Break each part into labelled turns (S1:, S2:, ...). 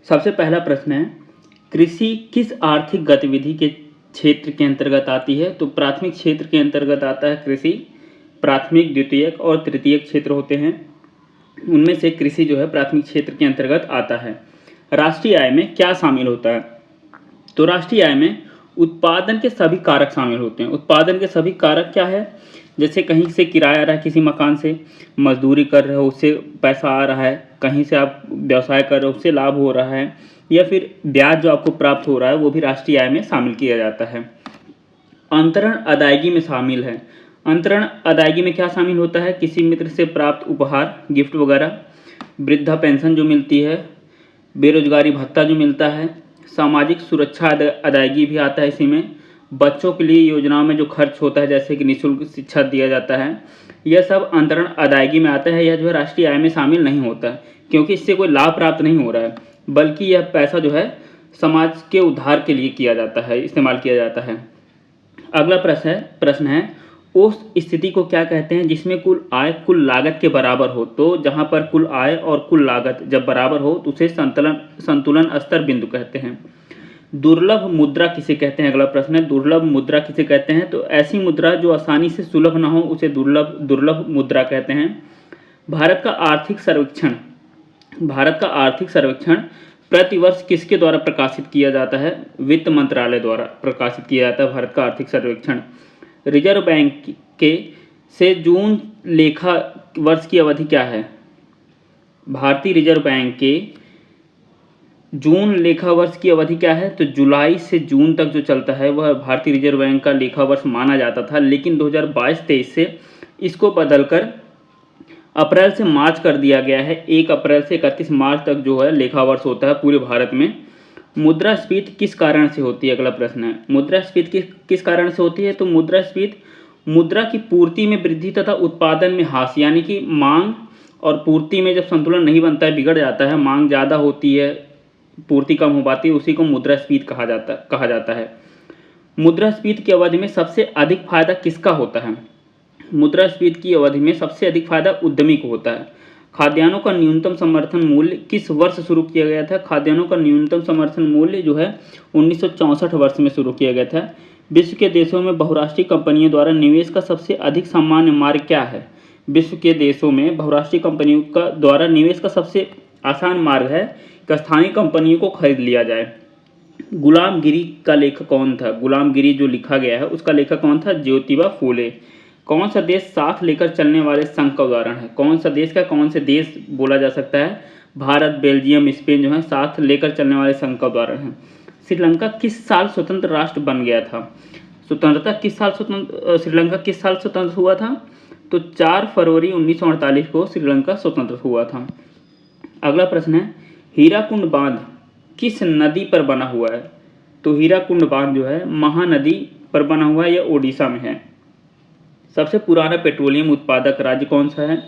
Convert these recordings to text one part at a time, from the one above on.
S1: सबसे पहला प्रश्न है, कृषि किस आर्थिक गतिविधि के क्षेत्र के अंतर्गत आती है? तो प्राथमिक क्षेत्र के अंतर्गत आता है कृषि। प्राथमिक, द्वितीयक और तृतीयक क्षेत्र होते हैं, उनमें से कृषि जो है प्राथमिक क्षेत्र के अंतर्गत आता है। राष्ट्रीय आय में क्या शामिल होता है? तो राष्ट्रीय आय में उत्पादन के सभी कारक शामिल होते हैं। उत्पादन के सभी कारक क्या है? जैसे कहीं से किराया आ रहा है, किसी मकान से मजदूरी कर रहे हो उससे पैसा आ रहा है, कहीं से आप व्यवसाय कर रहे हो उससे लाभ हो रहा है, या फिर ब्याज जो आपको प्राप्त हो रहा है वो भी राष्ट्रीय आय में शामिल किया जाता है। अंतरण अदायगी में शामिल है। अंतरण अदायगी में क्या शामिल होता है? किसी मित्र से प्राप्त उपहार, गिफ्ट वगैरह, वृद्धा पेंशन जो मिलती है, बेरोजगारी भत्ता जो मिलता है, सामाजिक सुरक्षा अदायगी भी आता है इसी में, बच्चों के लिए योजनाओं में जो खर्च होता है जैसे कि निःशुल्क शिक्षा दिया जाता है, यह सब अंतरण अदायगी में आता है। यह जो है राष्ट्रीय आय में शामिल नहीं होता है क्योंकि इससे कोई लाभ प्राप्त नहीं हो रहा है, बल्कि यह पैसा जो है समाज के उद्धार के लिए किया जाता है, इस्तेमाल किया जाता है। अगला प्रश्न है उस स्थिति को क्या कहते हैं जिसमें कुल आय कुल लागत के बराबर हो? तो जहां पर कुल आय और कुल लागत जब बराबर हो तो उसे संतुलन स्तर बिंदु कहते हैं। दुर्लभ मुद्रा किसे कहते हैं? अगला प्रश्न है, दुर्लभ मुद्रा किसे कहते हैं? तो ऐसी मुद्रा जो आसानी से सुलभ न हो उसे दुर्लभ मुद्रा कहते हैं। भारत का आर्थिक सर्वेक्षण प्रतिवर्ष किसके द्वारा प्रकाशित किया जाता है? वित्त मंत्रालय द्वारा प्रकाशित किया जाता है भारत का आर्थिक सर्वेक्षण। रिजर्व बैंक के से जून लेखा वर्ष की अवधि क्या है? भारतीय रिजर्व बैंक के जून लेखा वर्ष की अवधि क्या है? तो जुलाई से जून तक जो चलता है वह भारतीय रिजर्व बैंक का लेखा वर्ष माना जाता था, लेकिन 2022-23 से इसको बदलकर अप्रैल से मार्च कर दिया गया है। 1 अप्रैल से 31 मार्च तक जो है लेखा वर्ष होता है पूरे भारत में। मुद्रास्फीति किस कारण से होती है? अगला प्रश्न है, मुद्रास्फीति किस कारण से होती है? तो मुद्रास्फीति मुद्रा की पूर्ति में वृद्धि तथा उत्पादन में ह्रास, यानी कि मांग और पूर्ति में जब संतुलन नहीं बनता है, बिगड़ जाता है, मांग ज़्यादा होती है, पूर्ति कम हो पाती है, उसी को मुद्रास्फीति कहा जाता है। मुद्रास्फीति की अवधि में सबसे अधिक फायदा किसका होता है? मुद्रास्फीति की अवधि में सबसे अधिक फायदा उद्यमी को होता है। खाद्यान्नों का न्यूनतम समर्थन मूल्य किस वर्ष शुरू किया गया था? खाद्यान्नों का न्यूनतम समर्थन मूल्य जो है 1964 वर्ष में शुरू किया गया था। विश्व के देशों में बहुराष्ट्रीय कंपनियों द्वारा निवेश का सबसे अधिक सामान्य मार्ग क्या है? विश्व के देशों में बहुराष्ट्रीय कंपनियों का द्वारा निवेश का सबसे आसान मार्ग है कि स्थानीय कंपनियों को खरीद लिया जाए। गुलामगिरी का लेखक कौन था? गुलामगिरी जो लिखा गया है उसका लेखक कौन था? ज्योतिबा फूले। कौन सा देश साथ लेकर चलने वाले संघ का उदाहरण है? कौन से देश बोला जा सकता है? भारत, बेल्जियम, स्पेन जो है साथ लेकर चलने वाले संघ का उदाहरण है। श्रीलंका किस साल स्वतंत्र राष्ट्र बन गया था? श्रीलंका किस साल स्वतंत्र हुआ था? तो 4 फरवरी 1948 को श्रीलंका स्वतंत्र हुआ था। अगला प्रश्न है, हीराकुंड बांध किस नदी पर बना हुआ है? तो हीराकुंड बांध जो है महानदी पर बना हुआ है, यह ओडिशा में है। सबसे पुराना पेट्रोलियम उत्पादक राज्य कौन सा है?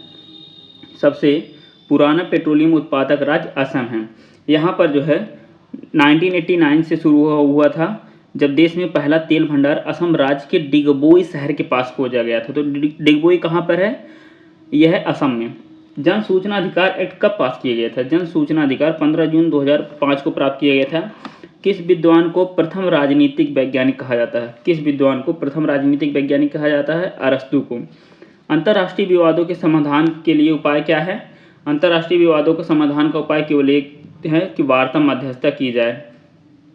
S1: सबसे पुराना पेट्रोलियम उत्पादक राज्य असम है। यहाँ पर जो है 1989 से शुरू हुआ था, जब देश में पहला तेल भंडार असम राज्य के डिगबोई शहर के पास खोजा गया था। तो डिगबोई कहाँ पर है? यह है असम में। जन सूचना अधिकार एक्ट कब पास किया गया था? जन सूचना अधिकार 15 जून 2005 को प्राप्त किया गया था। किस विद्वान को प्रथम राजनीतिक वैज्ञानिक कहा जाता है? किस विद्वान को प्रथम राजनीतिक वैज्ञानिक कहा जाता है? अरस्तु को। अंतर्राष्ट्रीय विवादों के समाधान के लिए उपाय क्या है? अंतर्राष्ट्रीय विवादों के समाधान का उपाय केवल एक है कि वार्ता मध्यस्थता की जाए।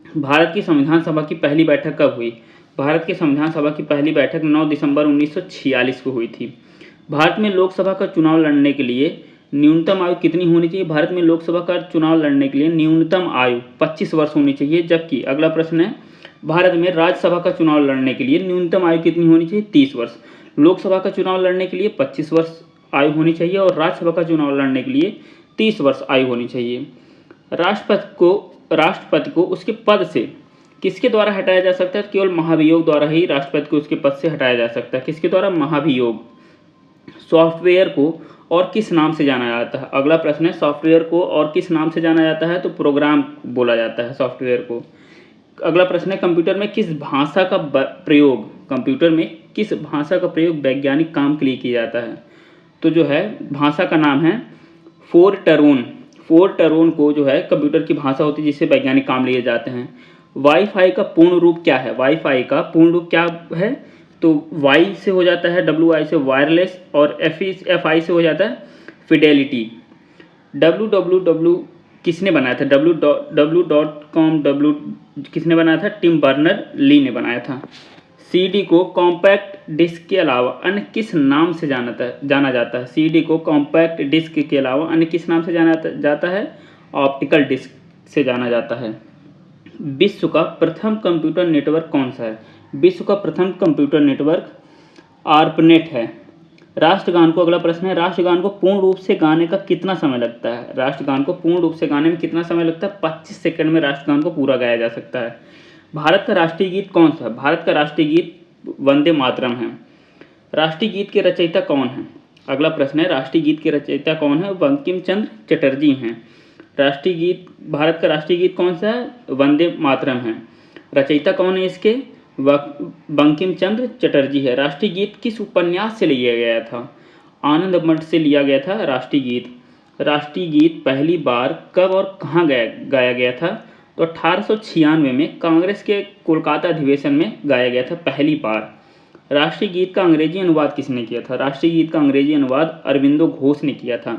S1: भारत की संविधान सभा की पहली बैठक कब हुई? भारत की संविधान सभा की पहली बैठक 9 दिसंबर 1946 को हुई थी। भारत में लोकसभा का चुनाव लड़ने के लिए न्यूनतम आयु कितनी होनी चाहिए? भारत में लोकसभा का चुनाव लड़ने के लिए न्यूनतम आयु 25 वर्ष होनी चाहिए। जबकि अगला प्रश्न है, भारत में राज्यसभा का चुनाव लड़ने के लिए न्यूनतम आयु कितनी होनी चाहिए? 30 वर्ष। लोकसभा का चुनाव लड़ने के लिए 25 वर्ष आयु होनी चाहिए और राज्यसभा का चुनाव लड़ने के लिए 30 वर्ष आयु होनी चाहिए। राष्ट्रपति को उसके पद से किसके द्वारा हटाया जा सकता है? केवल महाभियोग द्वारा ही राष्ट्रपति को उसके पद से हटाया जा सकता है। किसके द्वारा? महाभियोग। सॉफ्टवेयर को और किस नाम से जाना जाता है? अगला प्रश्न है, सॉफ्टवेयर को और किस नाम से जाना जाता है? तो प्रोग्राम बोला जाता है सॉफ्टवेयर को। अगला प्रश्न है, कंप्यूटर में किस भाषा का प्रयोग वैज्ञानिक काम के लिए किया जाता है? तो जो है भाषा का नाम है फोरट्रान। फोरट्रॉन को जो है कंप्यूटर की भाषा होती है जिससे वैज्ञानिक काम लिए जाते हैं। वाईफाई का पूर्ण रूप क्या है? वाईफाई का पूर्ण रूप क्या है? तो वाई से हो जाता है, WI से वायरलेस, और FI से हो जाता है फिडेलिटी। www किसने बनाया था? www.com किसने बनाया था? टिम बर्नर ली ने बनाया था। CD को कॉम्पैक्ट डिस्क के अलावा अन्य किस नाम से जाना जाता है? CD को कॉम्पैक्ट डिस्क के अलावा अन्य किस नाम से जाना जाता है? ऑप्टिकल डिस्क से जाना जाता है। विश्व का प्रथम कंप्यूटर नेटवर्क कौन सा है? विश्व का प्रथम कंप्यूटर नेटवर्क ARPANET है। राष्ट्रगान को, अगला प्रश्न है, राष्ट्रगान को पूर्ण रूप से गाने का कितना समय लगता है? राष्ट्रगान को पूर्ण रूप से गाने में कितना समय लगता है? 25 सेकंड में राष्ट्रगान को पूरा गाया जा सकता है। भारत का राष्ट्रीय गीत कौन सा है? भारत का राष्ट्रीय गीत वंदे मातरम है। राष्ट्रीय गीत के रचयिता कौन है? अगला प्रश्न है, राष्ट्रीय गीत के रचयिता कौन है? बंकिम चंद्र चटर्जी हैं। राष्ट्रीय गीत, भारत का राष्ट्रीय गीत कौन सा है? वंदे मातरम है। रचयिता कौन है इसके? बंकिम चंद्र चटर्जी है। राष्ट्रीय गीत किस उपन्यास से लिया गया था? आनंद मठ से लिया गया था राष्ट्रीय गीत। राष्ट्रीय गीत पहली बार कब और कहाँ गाया गया था? तो 1896 में कांग्रेस के कोलकाता अधिवेशन में गाया गया था पहली बार। राष्ट्रीय गीत का अंग्रेजी अनुवाद किसने किया था? राष्ट्रीय गीत का अंग्रेजी अनुवाद अरविंदो घोष ने किया था।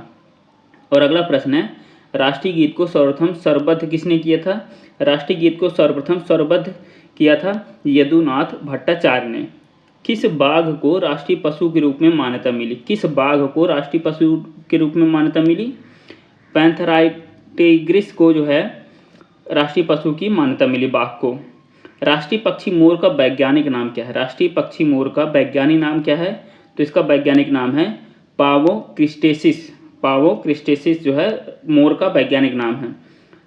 S1: और अगला प्रश्न है, राष्ट्रीय गीत को सर्वप्रथम स्वरबद्ध किसने किया था? राष्ट्रीय गीत को सर्वप्रथम स्वरबद्ध किया था यदुनाथ भट्टाचार्य ने। किस बाघ को राष्ट्रीय पशु के रूप में मान्यता मिली? किस बाघ को राष्ट्रीय पशु के रूप में मान्यता मिली? पैंथेराइटिग्रिस को जो है राष्ट्रीय पशु की मान्यता मिली, बाघ को। राष्ट्रीय पक्षी मोर का वैज्ञानिक नाम क्या है? राष्ट्रीय पक्षी मोर का वैज्ञानिक नाम क्या है? तो इसका वैज्ञानिक नाम है पावो क्रिस्टेसिस। पावो क्रिस्टेसिस जो है मोर का वैज्ञानिक नाम है।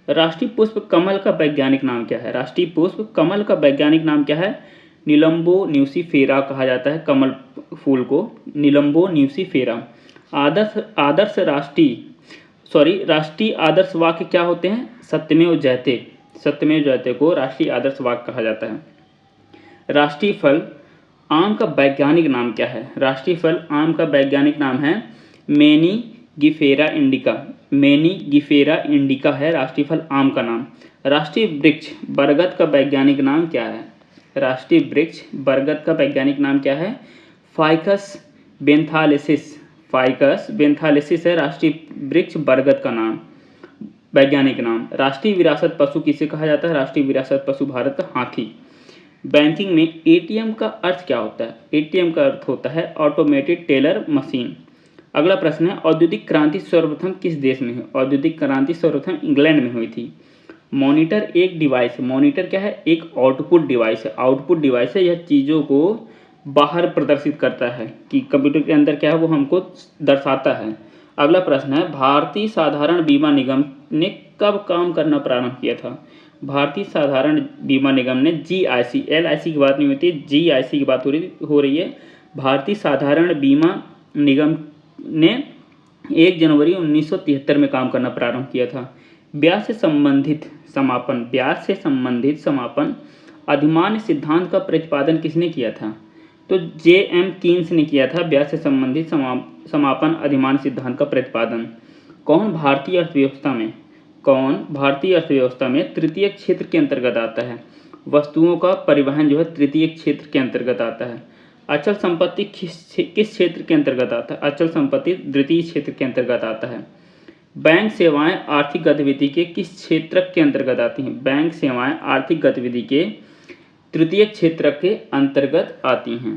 S1: राष्ट्रीय पुष्प कमल का वैज्ञानिक नाम क्या है? राष्ट्रीय पुष्प कमल का वैज्ञानिक नाम क्या है? निलंबो न्यूसीफेरा कहा जाता है कमल फूल को, निलंबो न्यूसीफेरा। राष्ट्रीय आदर्श वाक्य क्या होते हैं? सत्यमेव जयते। सत्यमेव जयते को राष्ट्रीय आदर्श वाक्य कहा जाता है। राष्ट्रीय फल आम का वैज्ञानिक नाम क्या है? राष्ट्रीय फल आम का वैज्ञानिक नाम है मेनिगिफेरा इंडिका। मेनिगिफेरा इंडिका है राष्ट्रीय फल आम का नाम। राष्ट्रीय वृक्ष बरगद का वैज्ञानिक नाम क्या है? राष्ट्रीय वृक्ष बरगद का वैज्ञानिक नाम क्या है? फाइकस बेंथालेसिस। फाइकस बेंथालेसिस है राष्ट्रीय वृक्ष बरगद का नाम, वैज्ञानिक नाम। राष्ट्रीय विरासत पशु किसे कहा जाता है? राष्ट्रीय विरासत पशु भारत का हाथी। बैंकिंग में ATM का अर्थ क्या होता है? ATM का अर्थ होता है ऑटोमेटेड टेलर मशीन। अगला प्रश्न है, औद्योगिक क्रांति सर्वप्रथम किस देश में हुई? औद्योगिक क्रांति सर्वप्रथम इंग्लैंड में हुई थी। मॉनिटर एक डिवाइस है। मॉनिटर क्या है? एक आउटपुट डिवाइस है। आउटपुट डिवाइस है, यह चीज़ों को बाहर प्रदर्शित करता है कि कंप्यूटर के अंदर क्या है वो हमको दर्शाता है। अगला प्रश्न है, भारतीय साधारण बीमा निगम ने कब काम करना प्रारंभ किया था? भारतीय साधारण बीमा निगम ने GIC, LIC की बात नहीं होती, GIC की बात हो रही है। भारतीय साधारण बीमा निगम ने 1 जनवरी 1973 में काम करना प्रारंभ किया था। ब्याज से संबंधित समापन अधिमान्य सिद्धांत का प्रतिपादन किसने किया था? तो JM कीन्स ने किया था ब्याज से संबंधित समापन अधिमान्य सिद्धांत का प्रतिपादन। कौन भारतीय अर्थव्यवस्था में तृतीय क्षेत्र के अंतर्गत आता है? वस्तुओं का परिवहन जो है तृतीय क्षेत्र के अंतर्गत आता है। अचल संपत्ति किस क्षेत्र के अंतर्गत आता है? अचल संपत्ति द्वितीय क्षेत्र के अंतर्गत आता है। बैंक सेवाएं आर्थिक गतिविधि के किस क्षेत्र के अंतर्गत आती हैं? बैंक सेवाएं आर्थिक गतिविधि के तृतीय क्षेत्र के अंतर्गत आती हैं।